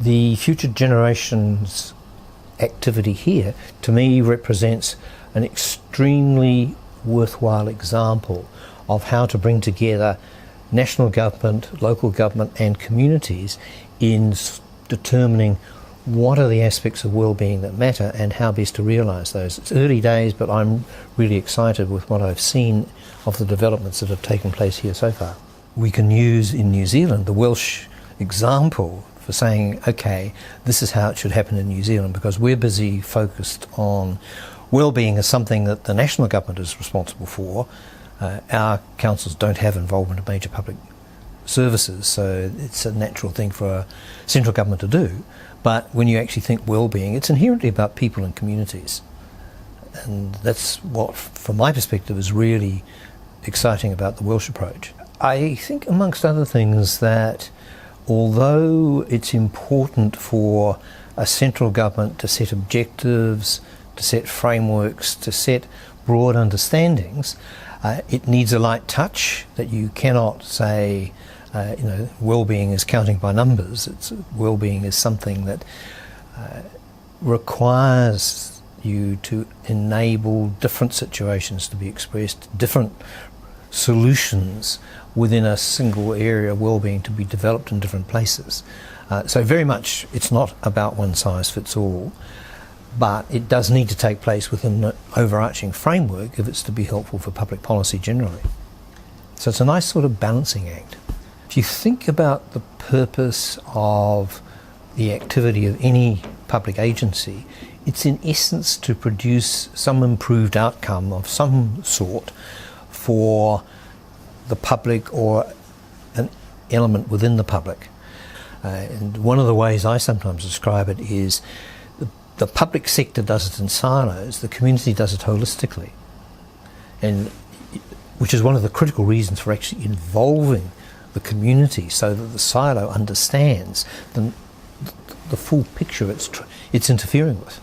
The future generations activity here, to me, represents an extremely worthwhile example of how to bring together national government, local government and communities in determining what are the aspects of well-being that matter and how best to realise those. It's early days, but I'm really excited with what I've seen of the developments that have taken place here so far. We can use in New Zealand the Welsh example for saying, okay, this is how it should happen in New Zealand, because we're busy focused on well-being as something that the national government is responsible for. Our councils don't have involvement in major public services, so it's a natural thing for a central government to do. But when you actually think well-being, it's inherently about people and communities. And that's what, from my perspective, is really exciting about the Welsh approach. I think, amongst other things, that although it's important for a central government to set objectives, to set frameworks, to set broad understandings, it needs a light touch, that you cannot say, well-being is counting by numbers. Well-being is something that requires you to enable different situations to be expressed, different solutions within a single area of well-being to be developed in different places. So very much it's not about one size fits all, but it does need to take place within an overarching framework if it's to be helpful for public policy generally. So it's a nice sort of balancing act. If you think about the purpose of the activity of any public agency, it's in essence to produce some improved outcome of some sort for the public or an element within the public. And one of the ways I sometimes describe it is the public sector does it in silos, the community does it holistically, and which is one of the critical reasons for actually involving the community, so that the silo understands the full picture it's interfering with.